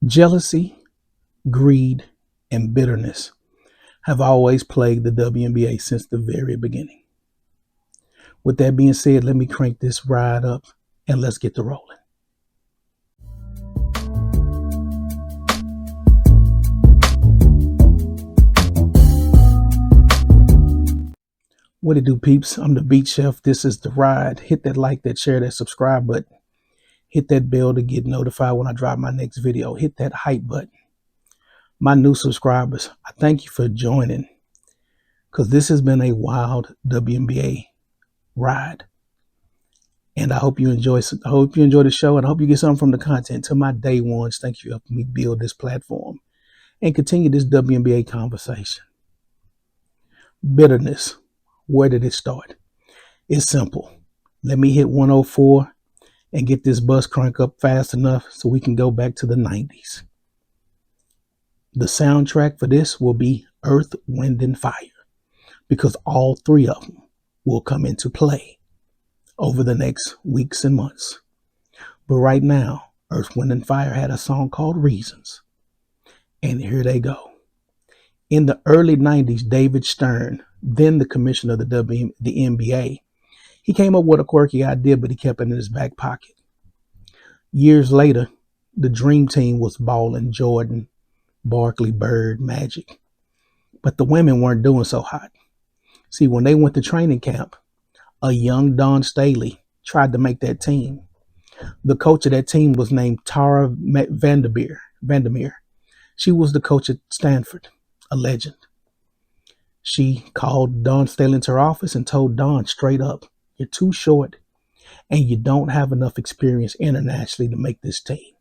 Jealousy, greed, and bitterness have always plagued the WNBA since the very beginning. With that being said, let me crank this ride up and let's get to rolling. What it do, peeps? I'm the Beat Chef. This is the ride. Hit that like, that share, that subscribe button. Hit that bell to get notified when I drop my next video. Hit that hype button. My new subscribers, I thank you for joining, because this has been a wild WNBA ride. And I hope you enjoy the show, and I hope you get something from the content. To my day ones, thank you for helping me build this platform and continue this WNBA conversation. Bitterness. Where did it start? It's simple. Let me hit 104 and get this bus crank up fast enough so we can go back to the 90s. The soundtrack for this will be Earth, Wind, and Fire, because all three of them will come into play over the next weeks and months. But right now, Earth, Wind, and Fire had a song called Reasons. And here they go. In the early 90s, David Stern, then the commissioner of the NBA, he came up with a quirky idea, but he kept it in his back pocket. Years later, the Dream Team was balling: Jordan, Barkley, Bird, Magic. But the women weren't doing so hot. See, when they went to training camp, a young Dawn Staley tried to make that team. The coach of that team was named Tara Vandermeer. She was the coach at Stanford, a legend. She called Dawn Staley into her office and told Dawn straight up, "You're too short and you don't have enough experience internationally to make this team."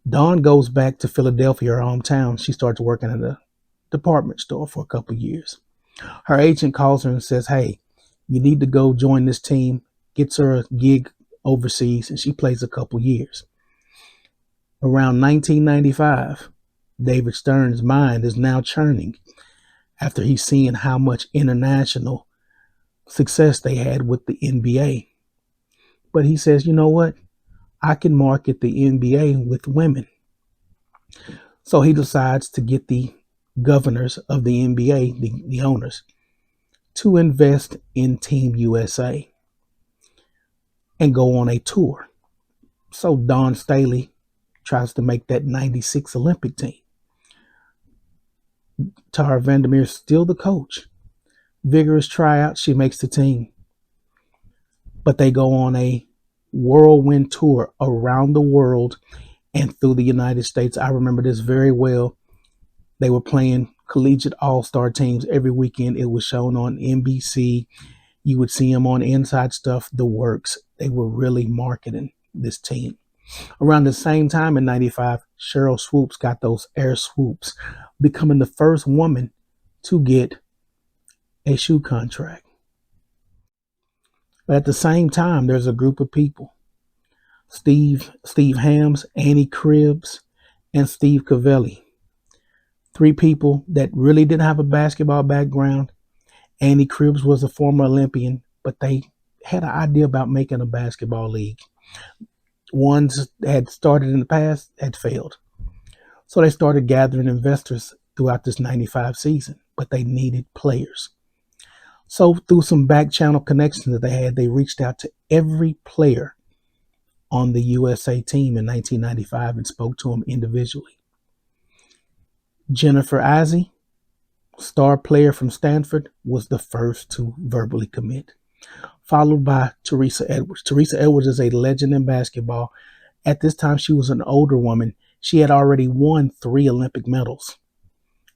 Dawn goes back to Philadelphia, her hometown. She starts working at a department store for a couple of years. Her agent calls her and says, "Hey, you need to go join this team." Gets her a gig overseas, and she plays a couple years. Around 1995, David Stern's mind is now churning after he's seeing how much international success they had with the NBA. But he says, you know what? I can market the NBA with women. So he decides to get the governors of the NBA, the owners, to invest in Team USA and go on a tour. So Dawn Staley tries to make that 96 Olympic team. Tara Vandermeer's still the coach. Vigorous tryout, she makes the team. But they go on a whirlwind tour around the world and through the United States. I remember this very well. They were playing collegiate all-star teams every weekend. It was shown on NBC. You would see them on Inside Stuff, the works. They were really marketing this team. Around the same time in 95, Sheryl Swoopes got those air swoops, becoming the first woman to get a shoe contract. But at the same time, there's a group of people: Steve Hams, Annie Cribbs, and Steve Cavelli. Three people that really didn't have a basketball background. Annie Cribbs was a former Olympian, but they had an idea about making a basketball league. Ones had started in the past had failed. So they started gathering investors throughout this 95 season, but they needed players. So through some back channel connections that they had, they reached out to every player on the USA team in 1995 and spoke to them individually. Jennifer Izzy, star player from Stanford, was the first to verbally commit, followed by Teresa Edwards. Teresa Edwards is a legend in basketball. At this time, she was an older woman. She had already won 3 Olympic medals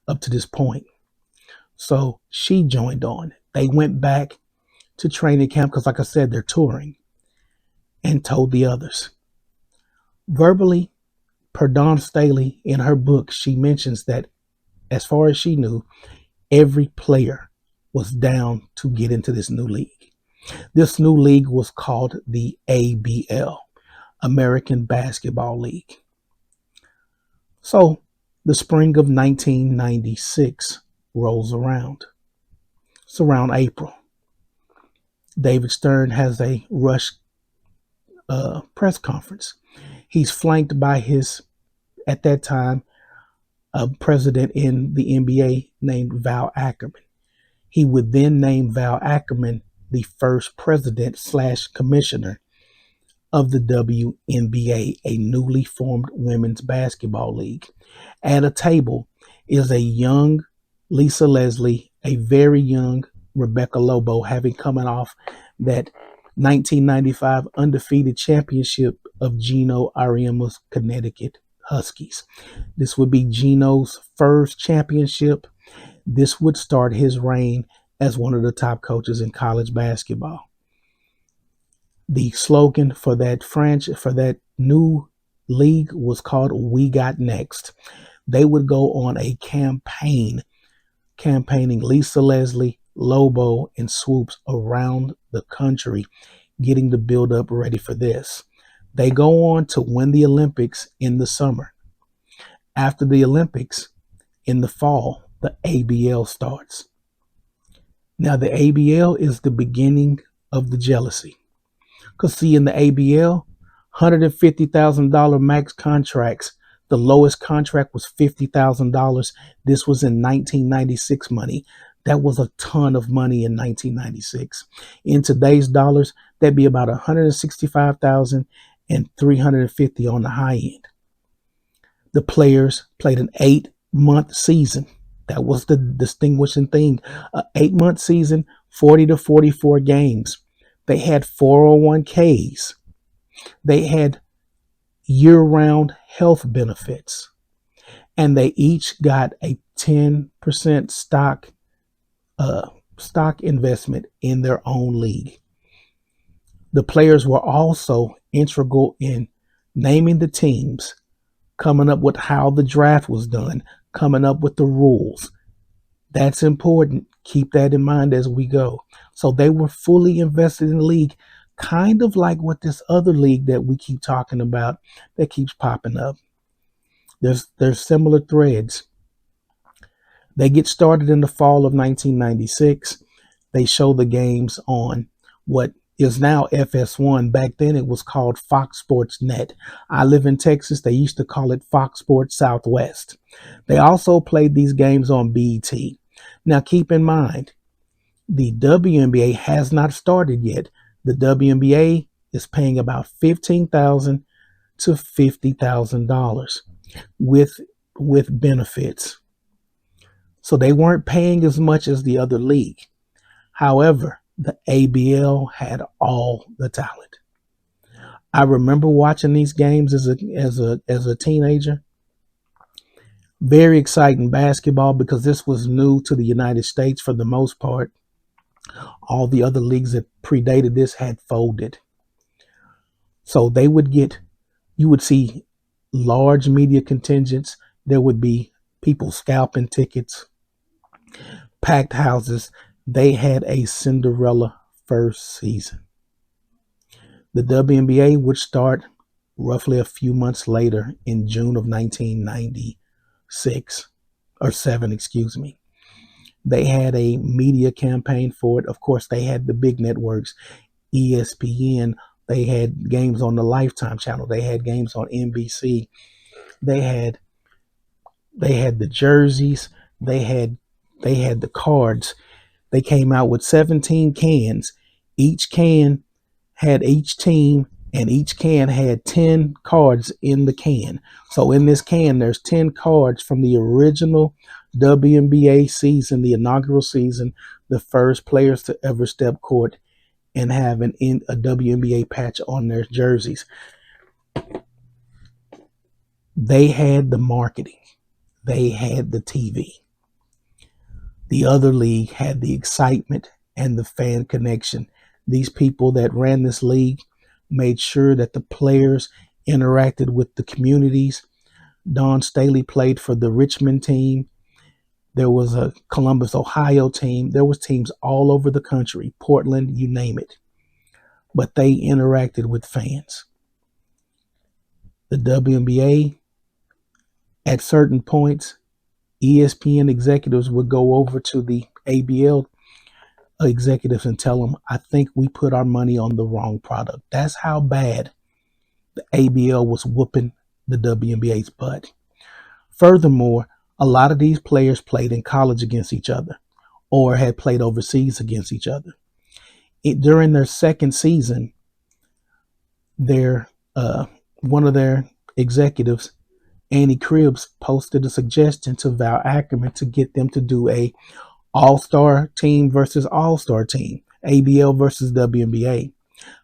up to this point. So she joined on. They went back to training camp because, like I said, they're touring, and told the others. Verbally, per Dawn Staley, in her book, she mentions that as far as she knew, every player was down to get into this new league. This new league was called the ABL, American Basketball League. So the spring of 1996 rolls around. It's around April. David Stern has a rush press conference. He's flanked by his at that time a president in the NBA named Val Ackerman. He would then name Val Ackerman the first president slash commissioner of the WNBA, a newly formed women's basketball league. At a table is a young Lisa Leslie, a very young Rebecca Lobo, having coming off that 1995 undefeated championship of Gino Ariema's Connecticut Huskies. This would be Gino's first championship. This would start his reign as one of the top coaches in college basketball. The slogan for that for that new league was called "We Got Next." They would go on a campaigning Lisa Leslie, Lobo, and Swoops around the country, getting the build up ready for this. They go on to win the Olympics in the summer. After the Olympics, in the fall, the ABL starts. Now, the ABL is the beginning of the jealousy. Because, see, in the ABL, $150,000 max contracts. The lowest contract was $50,000. This was in 1996 money. That was a ton of money in 1996. In today's dollars, that'd be about 165,000 and 350 on the high end. The players played an 8-month season. That was the distinguishing thing. An 8-month season, 40 to 44 games. They had 401ks. They had year-round health benefits. And they each got a 10% stock investment in their own league. The players were also integral in naming the teams, coming up with how the draft was done, coming up with the rules. That's important. Keep that in mind as we go. So they were fully invested in the league, kind of like what this other league that we keep talking about that keeps popping up. There's similar threads. They get started in the fall of 1996. They show the games on what is now FS1. Back then it was called Fox Sports Net. I live in Texas. They used to call it Fox Sports Southwest. They also played these games on BET. Now keep in mind, the WNBA has not started yet. The WNBA is paying about $15,000 to $50,000 with benefits. So they weren't paying as much as the other league. However, the ABL had all the talent. I remember watching these games as a teenager. Very exciting basketball because this was new to the United States for the most part. All the other leagues that predated this had folded. So you would see large media contingents. There would be people scalping tickets, packed houses. They had a Cinderella first season. The WNBA would start roughly a few months later in June of 1996 or 7, excuse me. They had a media campaign for it. Of course, they had the big networks, ESPN. They had games on the Lifetime channel. They had games on NBC. They had the jerseys. They had the cards. They came out with 17 cans. Each can had each team, and each can had 10 cards in the can. So in this can, there's 10 cards from the original WNBA season, the inaugural season, the first players to ever step court and have a WNBA patch on their jerseys. They had the marketing. They had the TV. The other league had the excitement and the fan connection. These people that ran this league made sure that the players interacted with the communities. Dawn Staley played for the Richmond team. There was a Columbus, Ohio team. There was teams all over the country, Portland, you name it. But they interacted with fans. The WNBA, at certain points, ESPN executives would go over to the ABL executives and tell them, I think we put our money on the wrong product. That's how bad the ABL was whooping the WNBA's butt. Furthermore, a lot of these players played in college against each other or had played overseas against each other. During their second season, their one of their executives, Annie Cribbs, posted a suggestion to Val Ackerman to get them to do a all-star team versus all-star team, ABL versus WNBA.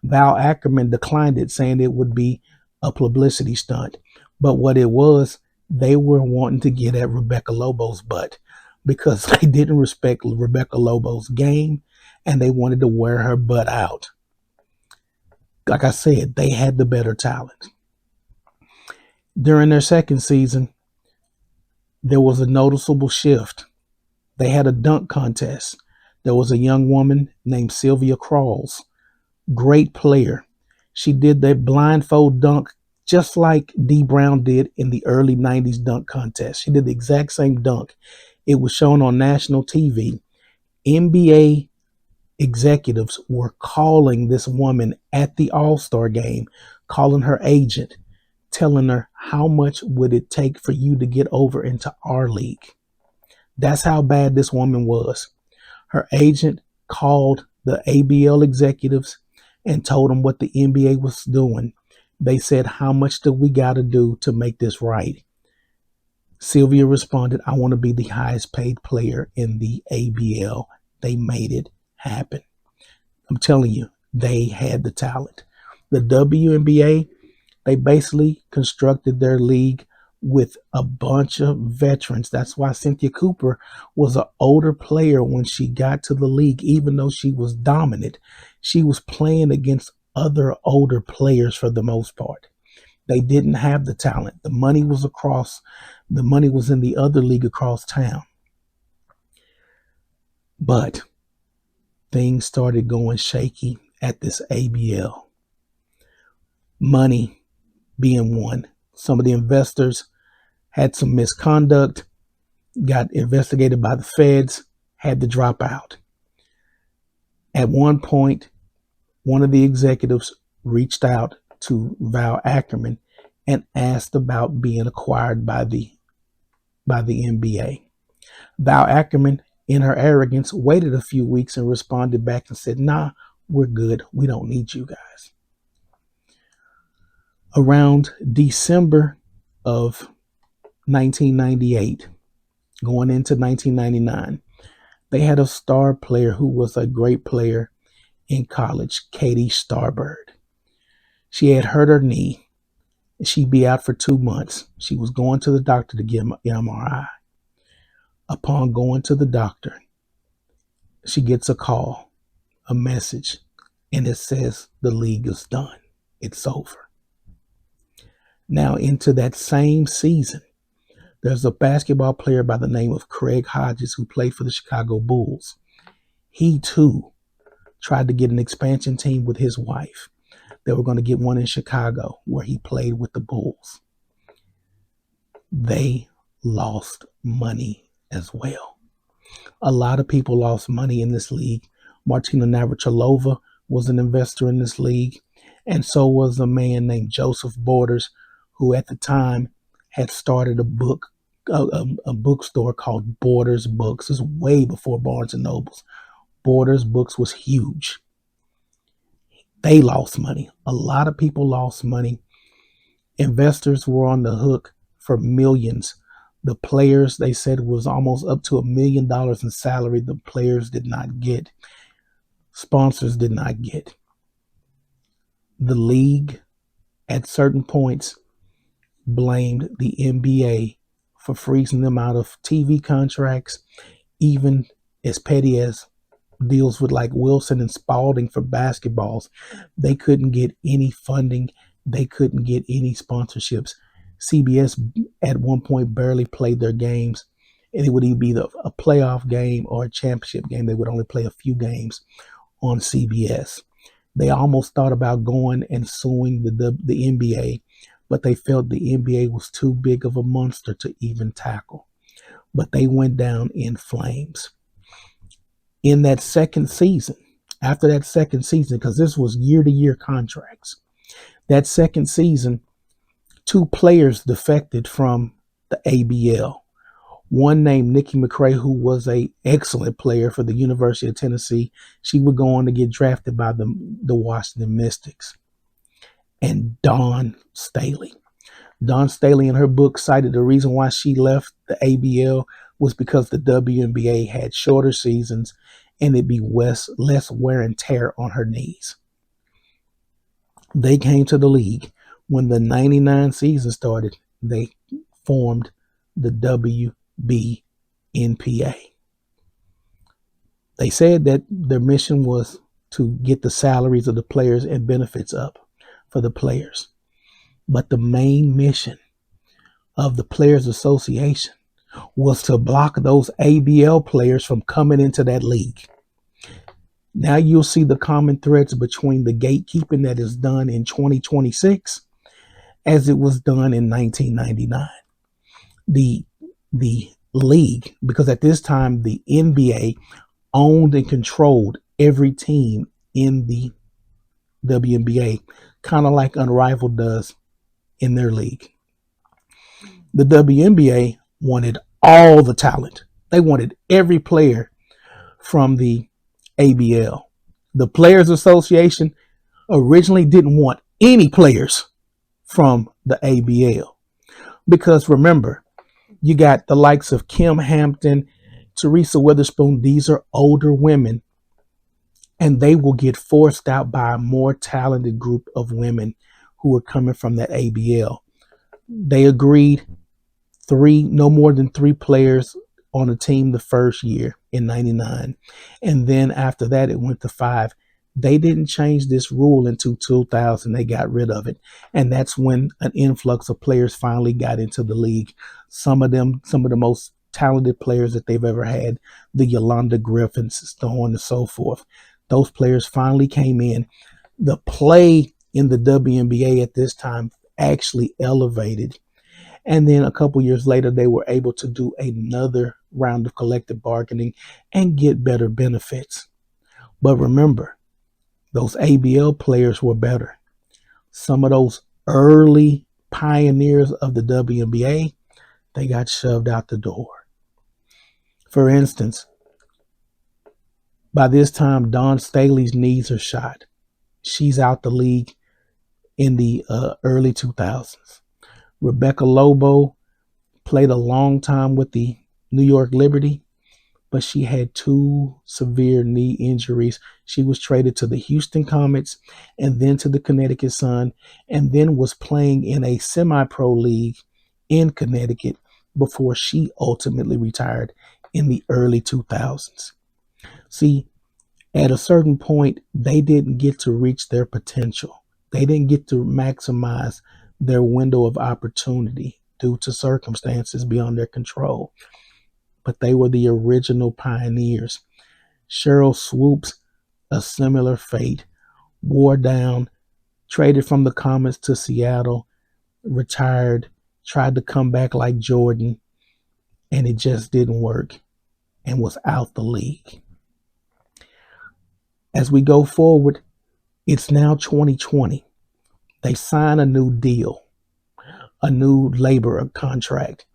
Val Ackerman declined it, saying it would be a publicity stunt. But what it was, they were wanting to get at Rebecca Lobo's butt because they didn't respect Rebecca Lobo's game and they wanted to wear her butt out. Like I said, they had the better talent. During their second season, there was a noticeable shift. They had a dunk contest. There was a young woman named Sylvia Crawls, great player. She did that blindfold dunk just like Dee Brown did in the early 90s dunk contest. She did the exact same dunk. It was shown on national TV. NBA executives were calling this woman at the All-Star game, calling her agent, telling her how much would it take for you to get over into our league. That's how bad this woman was. Her agent called the ABL executives and told them what the NBA was doing. They said, how much do we got to do to make this right? Sylvia responded, I want to be the highest paid player in the ABL. They made it happen. I'm telling you, they had the talent. The WNBA, they basically constructed their league with a bunch of veterans. That's why Cynthia Cooper was an older player when she got to the league. Even though she was dominant, she was playing against other older players for the most part. They didn't have the talent. The money was in the other league across town. But things started going shaky at this ABL. Money being one. Some of the investors had some misconduct, got investigated by the feds, had to drop out. At one point, one of the executives reached out to Val Ackerman and asked about being acquired by the NBA. Val Ackerman, in her arrogance, waited a few weeks and responded back and said, nah, we're good. We don't need you guys. Around December of 1998, going into 1999, they had a star player who was a great player in college, Katie Starbird. She had hurt her knee. She'd be out for 2 months. She was going to the doctor to get an MRI. Upon going to the doctor, she gets a call, a message, and it says the league is done. It's over. Now, into that same season, there's a basketball player by the name of Craig Hodges who played for the Chicago Bulls. He, too, tried to get an expansion team with his wife. They were going to get one in Chicago where he played with the Bulls. They lost money as well. A lot of people lost money in this league. Martina Navratilova was an investor in this league, and so was a man named Joseph Borders, who at the time had started a bookstore called Borders Books. This is way before Barnes and Nobles. Borders Books was huge. They lost money. A lot of people lost money. Investors were on the hook for millions. The players, they said, was almost up to $1 million in salary the players did not get. Sponsors did not get. The league, at certain points, blamed the NBA for freezing them out of TV contracts, even as petty as deals with like Wilson and Spalding for basketballs. They couldn't get any funding. They couldn't get any sponsorships. CBS at one point barely played their games, and it would either be a playoff game or a championship game. They would only play a few games on CBS. They almost thought about going and suing the NBA, but they felt the NBA was too big of a monster to even tackle. But they went down in flames. In that second season, after that second season, because this was year-to-year contracts, that second season, Two players defected from the ABL. One named Nikki McCray, who was an excellent player for the University of Tennessee. She would go on to get drafted by the Washington Mystics. And Dawn Staley. Dawn Staley in her book cited the reason why she left the ABL was because the WNBA had shorter seasons and it'd be less wear and tear on her knees. They came to the league. When the 99 season started, they formed the WNBA. They said that their mission was to get the salaries of the players and benefits up for the players. But the main mission of the Players Association was to block those ABL players from coming into that league. Now you'll see the common threads between the gatekeeping that is done in 2026 as it was done in 1999. The league, because at this time the NBA owned and controlled every team in the WNBA, kind of like Unrivaled does in their league. The WNBA wanted all the talent. They wanted every player from the ABL. The Players Association originally didn't want any players from the ABL because remember, you got the likes of Kim Hampton, Teresa Witherspoon. These are older women, and they will get forced out by a more talented group of women who are coming from that ABL. They agreed no more than 3 players on a team the first year in 99. And then after that, it went to 5. They didn't change this rule until 2000. They got rid of it. And that's when an influx of players finally got into the league. Some of the most talented players that they've ever had, the Yolanda Griffins, so on and so forth. Those players finally came in. The play in the WNBA at this time actually elevated. And then a couple years later, they were able to do another round of collective bargaining and get better benefits. But remember, those ABL players were better. Some of those early pioneers of the WNBA, they got shoved out the door. For instance, by this time, Dawn Staley's knees are shot. She's out the league in the early 2000s. Rebecca Lobo played a long time with the New York Liberty, but she had 2 severe knee injuries. She was traded to the Houston Comets and then to the Connecticut Sun, and then was playing in a semi-pro league in Connecticut before she ultimately retired in the early 2000s. See, at a certain point, they didn't get to reach their potential. They didn't get to maximize their window of opportunity due to circumstances beyond their control. But they were the original pioneers. Sheryl Swoopes, a similar fate, wore down, traded from the Comets to Seattle, retired, tried to come back like Jordan, and it just didn't work and was out the league. As we go forward, it's now 2020. They sign a new deal, a new labor contract.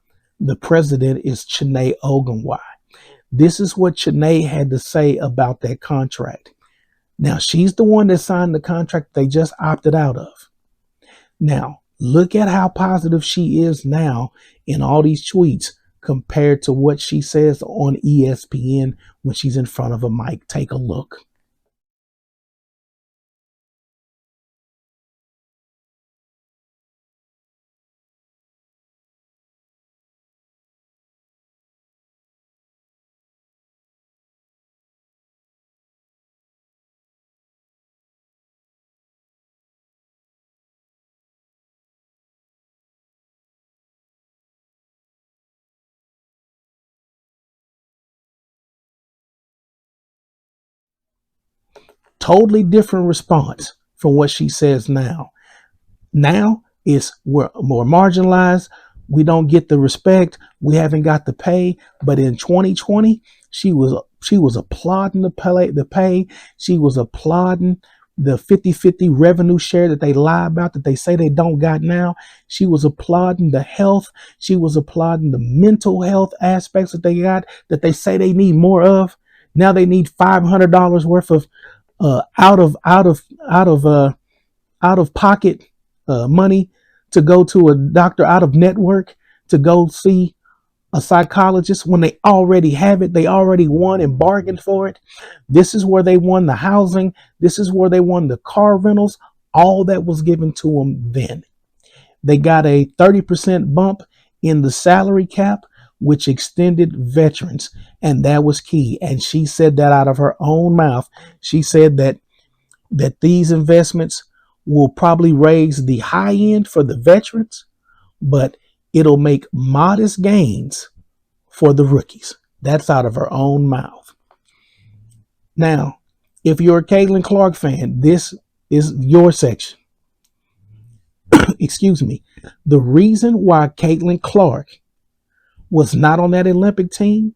The president is Wnba. This is what Chiney had to say about that contract. Now, she's the one that signed the contract they just opted out of. Now, look at how positive she is now in all these tweets compared to what she says on ESPN when she's in front of a mic. Take a look. Totally different response from what she says now. Now we're more marginalized. We don't get the respect. We haven't got the pay. But in 2020, she was applauding the pay. She was applauding the 50-50 revenue share that they lie about, that they say they don't got now. She was applauding the health. She was applauding the mental health aspects that they got, that they say they need more of. Now they need $500 worth of out of pocket money to go to a doctor, out of network to go see a psychologist, when they already have it. They already won and bargained for it. This is where they won the housing. This is where they won the car rentals. All that was given to them then. They got a 30% bump in the salary cap, which extended veterans. And that was key. And she said that out of her own mouth. She said that these investments will probably raise the high end for the veterans, but it'll make modest gains for the rookies. That's out of her own mouth. Now, if you're a Caitlin Clark fan, this is your section. Excuse me. The reason why Caitlin Clark was not on that Olympic team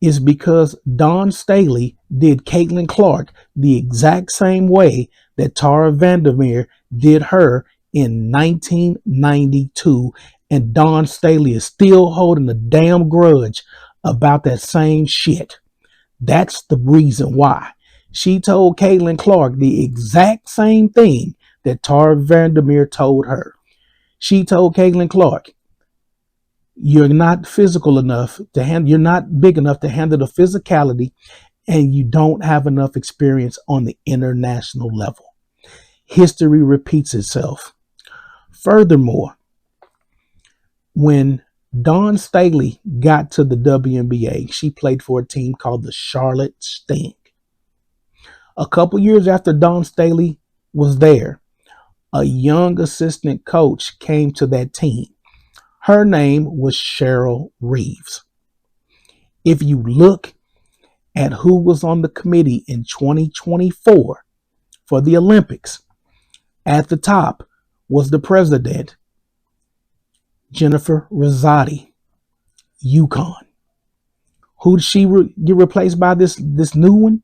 is because Dawn Staley did Caitlin Clark the exact same way that Tara Vandermeer did her in 1992. And Dawn Staley is still holding a damn grudge about that same shit. That's the reason why. She told Caitlin Clark the exact same thing that Tara Vandermeer told her. She told Caitlin Clark, you're not physical enough to handle, you're not big enough to handle the physicality, and you don't have enough experience on the international level. History repeats itself. Furthermore, when Dawn Staley got to the WNBA, she played for a team called the Charlotte Sting. A couple years after Dawn Staley was there, a young assistant coach came to that team. Her name was Cheryl Reeves. If you look at who was on the committee in 2024 for the Olympics, at the top was the president, Jennifer Rosati, UConn. Who did she get replaced by this new one?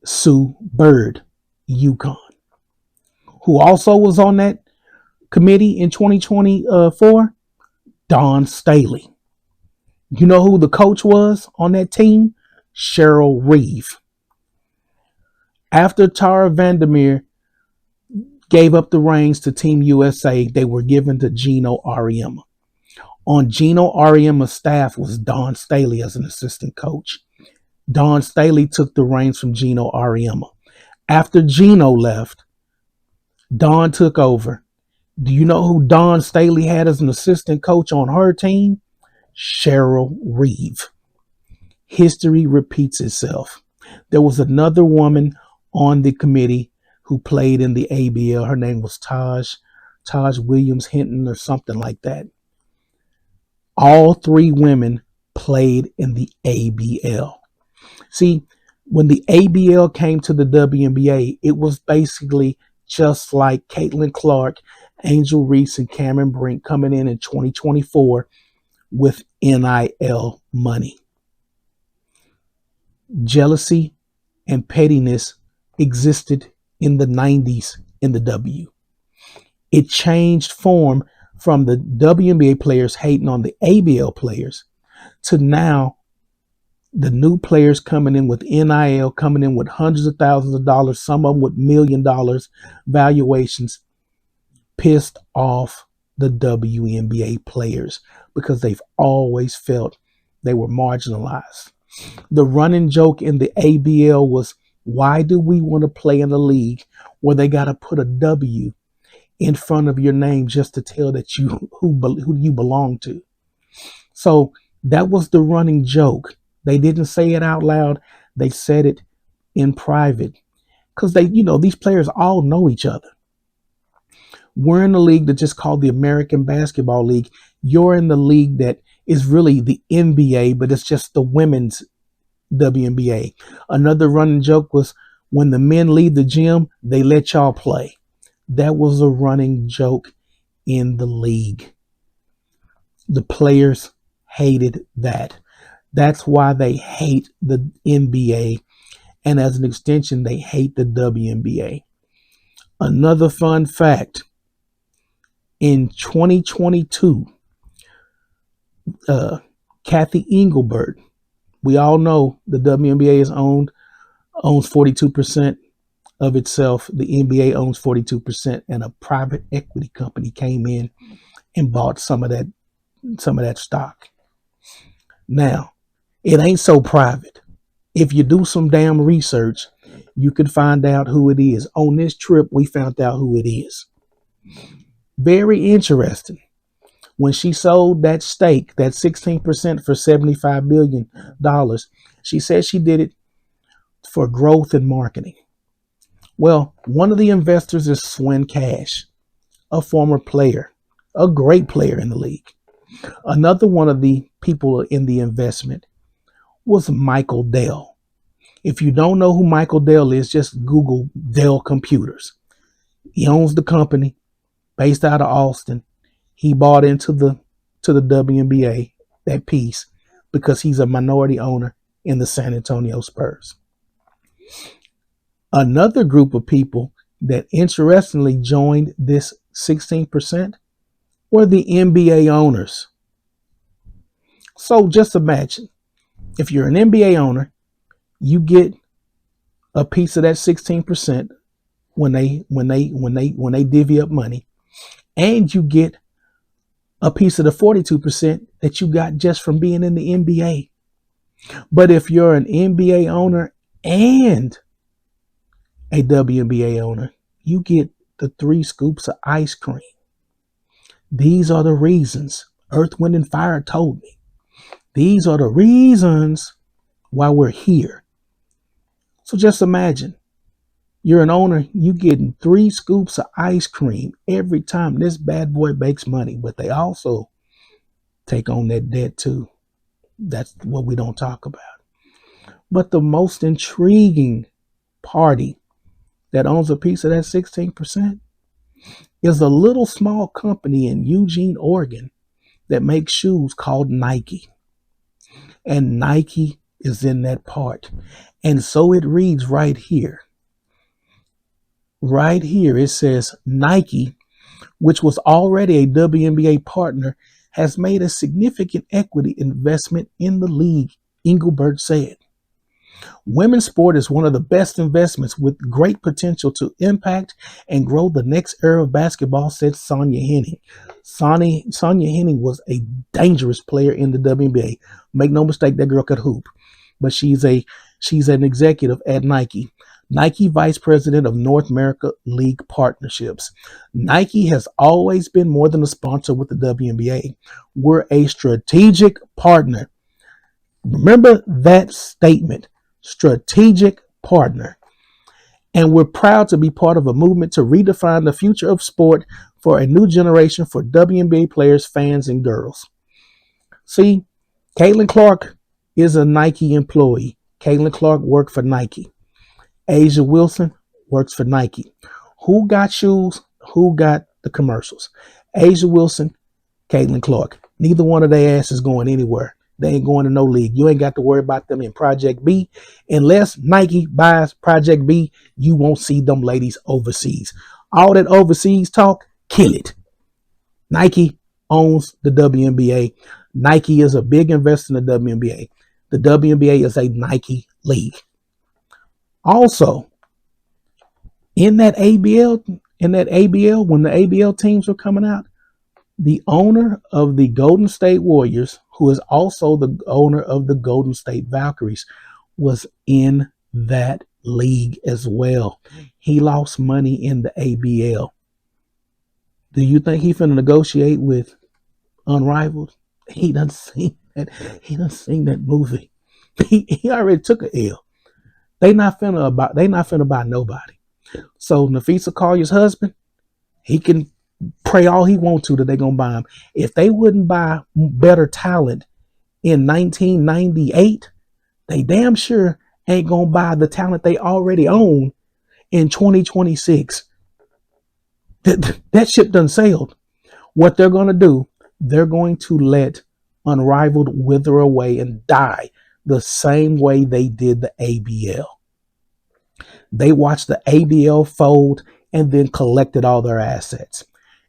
Sue Bird, UConn. Who also was on that committee in 2024? Dawn Staley. You know who the coach was on that team? Cheryl Reeve. After Tara Vandermeer gave up the reins to Team USA, they were given to Gino Auriemma. On Gino Auriemma's staff was Dawn Staley as an assistant coach. Dawn Staley took the reins from Gino Auriemma. After Gino left, Dawn took over. Do you know who Dawn Staley had as an assistant coach on her team? Cheryl Reeve. History repeats itself. There was another woman on the committee who played in the ABL. Her name was Taj Williams Hinton or something like that. All three women played in the ABL. See, when the ABL came to the WNBA, it was basically just like Caitlin Clark, Angel Reese, and Cameron Brink coming in 2024 with NIL money. Jealousy and pettiness existed in the 90s in the W. It changed form from the WNBA players hating on the ABL players to now the new players coming in with NIL, coming in with hundreds of thousands of dollars, some of them with $1 million valuations, pissed off the WNBA players because they've always felt they were marginalized. The running joke in the ABL was, why do we want to play in a league where they got to put a W in front of your name just to tell that you who you belong to? So that was the running joke. They didn't say it out loud. They said it in private because these players all know each other. We're in a league that's just called the American Basketball League. You're in the league that is really the NBA, but it's just the women's WNBA. Another running joke was, when the men leave the gym, they let y'all play. That was a running joke in the league. The players hated that. That's why they hate the NBA. And as an extension, they hate the WNBA. Another fun fact, in 2022, Kathy Engelbert, we all know the WNBA owns 42% of itself. The NBA owns 42%, and a private equity company came in and bought some of that stock. Now, it ain't so private. If you do some damn research, you can find out who it is. On this trip, we found out who it is. Very interesting. When she sold that stake, that 16% for $75 billion, she said she did it for growth and marketing. Well, one of the investors is Swin Cash, a former player, a great player in the league. Another one of the people in the investment was Michael Dell. If you don't know who Michael Dell is, just Google Dell Computers. He owns the company based out of Austin. He bought into the WNBA, that piece, because he's a minority owner in the San Antonio Spurs. Another group of people that interestingly joined this 16% were the NBA owners. So just imagine, if you're an NBA owner, you get a piece of that 16% when they divvy up money, and you get a piece of the 42% that you got just from being in the NBA. But if you're an NBA owner and a WNBA owner, you get the 3 scoops of ice cream. These are the reasons. Earth, Wind, and Fire told me. These are the reasons why we're here. So just imagine, you're an owner, you getting 3 scoops of ice cream every time this bad boy makes money, but they also take on that debt too. That's what we don't talk about. But the most intriguing party that owns a piece of that 16% is a little small company in Eugene, Oregon that makes shoes called Nike. And Nike is in that part. And so it reads right here. Right here it says Nike, which was already a WNBA partner, has made a significant equity investment in the league, Engelbert said. Women's sport is one of the best investments with great potential to impact and grow the next era of basketball, said Sonia Henning. Sonia Henning was a dangerous player in the WNBA. Make no mistake, that girl could hoop. But she's an executive at Nike. Nike Vice President of North America League Partnerships. Nike has always been more than a sponsor with the WNBA. We're a strategic partner. Remember that statement. Strategic partner. And we're proud to be part of a movement to redefine the future of sport for a new generation for WNBA players, fans, and girls. See, Caitlin Clark is a Nike employee. Caitlin Clark worked for Nike. Asia Wilson works for Nike. Who got shoes? Who got the commercials? Asia Wilson, Caitlin Clark. Neither one of their asses going anywhere. They ain't going to no league. You ain't got to worry about them in Project B. Unless Nike buys Project B, you won't see them ladies overseas. All that overseas talk, kill it. Nike owns the WNBA. Nike is a big investor in the WNBA. The WNBA is a Nike league. Also, in that ABL, when the ABL teams were coming out, the owner of the Golden State Warriors, who is also the owner of the Golden State Valkyries, was in that league as well. He lost money in the ABL. Do you think he finna negotiate with Unrivaled? He done seen that. He done seen that movie. He already took an L. They not finna buy nobody. So Nafisa Collier's husband, he can pray all he wants to that they're gonna buy him. If they wouldn't buy better talent in 1998, they damn sure ain't gonna buy the talent they already own in 2026. That ship done sailed. What they're gonna do, they're going to let Unrivaled wither away and die the same way they did the ABL. They watched the ABL fold and then collected all their assets.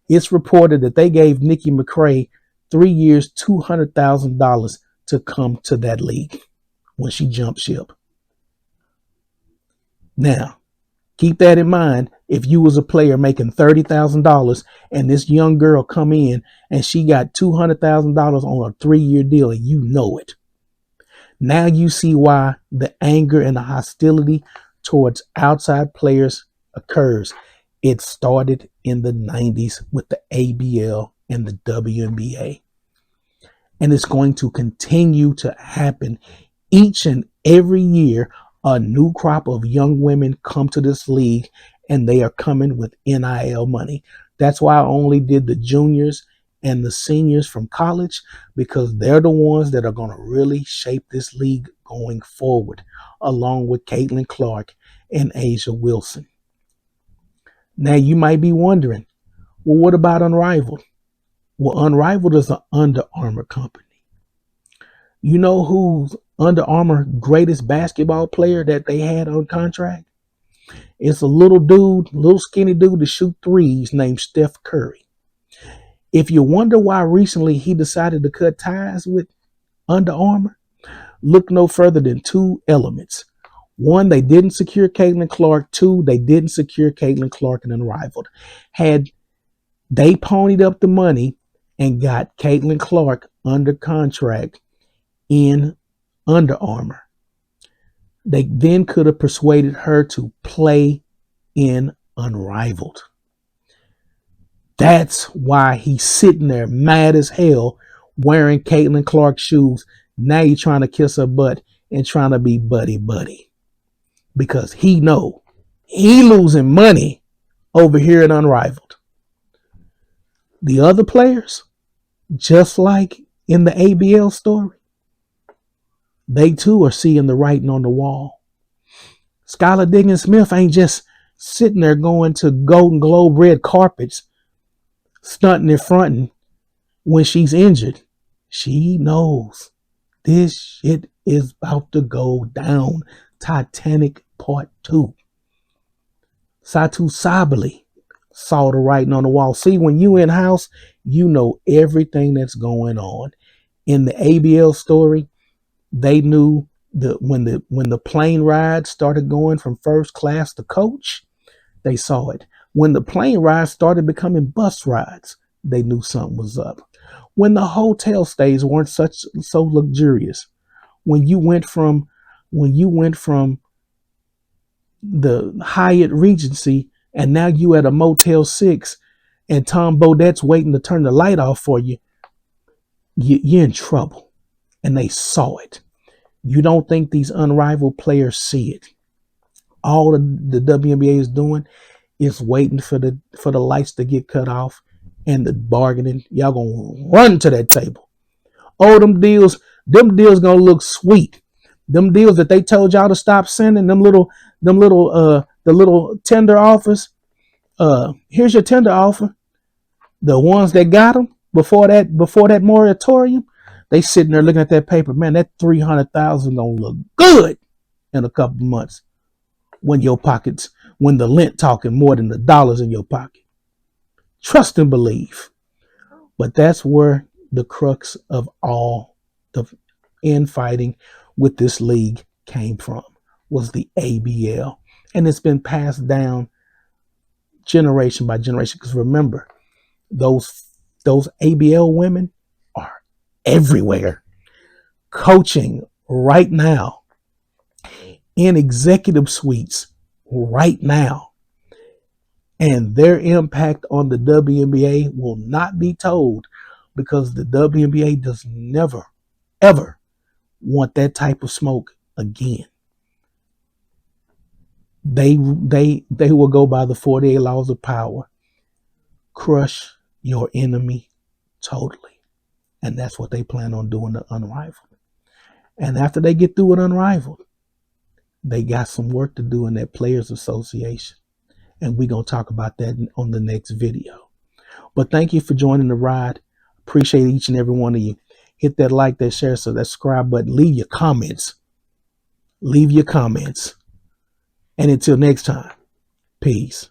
It's reported that they gave Nikki McCray 3 years, $200,000 to come to that league when she jumped ship. Now, keep that in mind. If you was a player making $30,000 and this young girl come in and she got $200,000 on a 3-year deal and you know it, now you see why the anger and the hostility towards outside players occurs. It started in the 90s with the ABL and the WNBA. And it's going to continue to happen each and every year. A new crop of young women come to this league and they are coming with NIL money. That's why I only did the juniors and the seniors from college, because they're the ones that are going to really shape this league going forward, along with Caitlin Clark and Asia Wilson. Now you might be wondering, well, what about Unrivaled? Well, Unrivaled is an Under Armour company. You know who's Under Armour greatest basketball player that they had on contract? It's a little dude, little skinny dude to shoot threes named Steph Curry. If you wonder why recently he decided to cut ties with Under Armour, look no further than two elements. One, they didn't secure Caitlin Clark. Two, they didn't secure Caitlin Clark and Unrivaled. Had they ponied up the money and got Caitlin Clark under contract in Under Armour, they then could have persuaded her to play in Unrivaled. That's why he's sitting there mad as hell wearing Caitlin Clark shoes. Now you're trying to kiss her butt and trying to be buddy. Because he know he losing money over here in Unrivaled. The other players, just like in the ABL story, they too are seeing the writing on the wall. Skylar Diggins-Smith ain't just sitting there going to Golden Globe red carpets, stunting and fronting when she's injured. She knows this shit is about to go down. Titanic Part 2. T.U.S.S.L.E saw the writing on the wall. See, when you in-house, you know everything that's going on. In the ABL story, they knew that when the plane ride started going from first class to coach, they saw it. When the plane rides started becoming bus rides, they knew something was up. When the hotel stays weren't so luxurious, when you went from the Hyatt Regency and now you at a Motel 6 and Tom Bodette's waiting to turn the light off for you, you're in trouble. And they saw it. You don't think these Unrivaled players see it? All the WNBA is doing is waiting for the lights to get cut off and the bargaining. Y'all gonna run to that table. Oh, them deals gonna look sweet. Them deals that they told y'all to stop sending, the little tender offers. Here's your tender offer. The ones that got them before that moratorium, they sitting there looking at that paper. Man, that 300,000 gonna look good in a couple months when the lint talking more than the dollars in your pocket. Trust and believe. But that's where the crux of all the infighting with this league came from, was the ABL. And it's been passed down generation by generation. Because remember, those ABL women are everywhere, coaching right now, in executive suites right now. And their impact on the WNBA will not be told, because the WNBA does never, ever want that type of smoke again. They will go by the 48 laws of power. Crush your enemy totally. And that's what they plan on doing to Unrivaled. And after they get through with Unrivaled, they got some work to do in that Players Association. And we're going to talk about that on the next video. But thank you for joining the ride. Appreciate each and every one of you. Hit that like, that share, so that subscribe button. Leave your comments. And until next time, peace.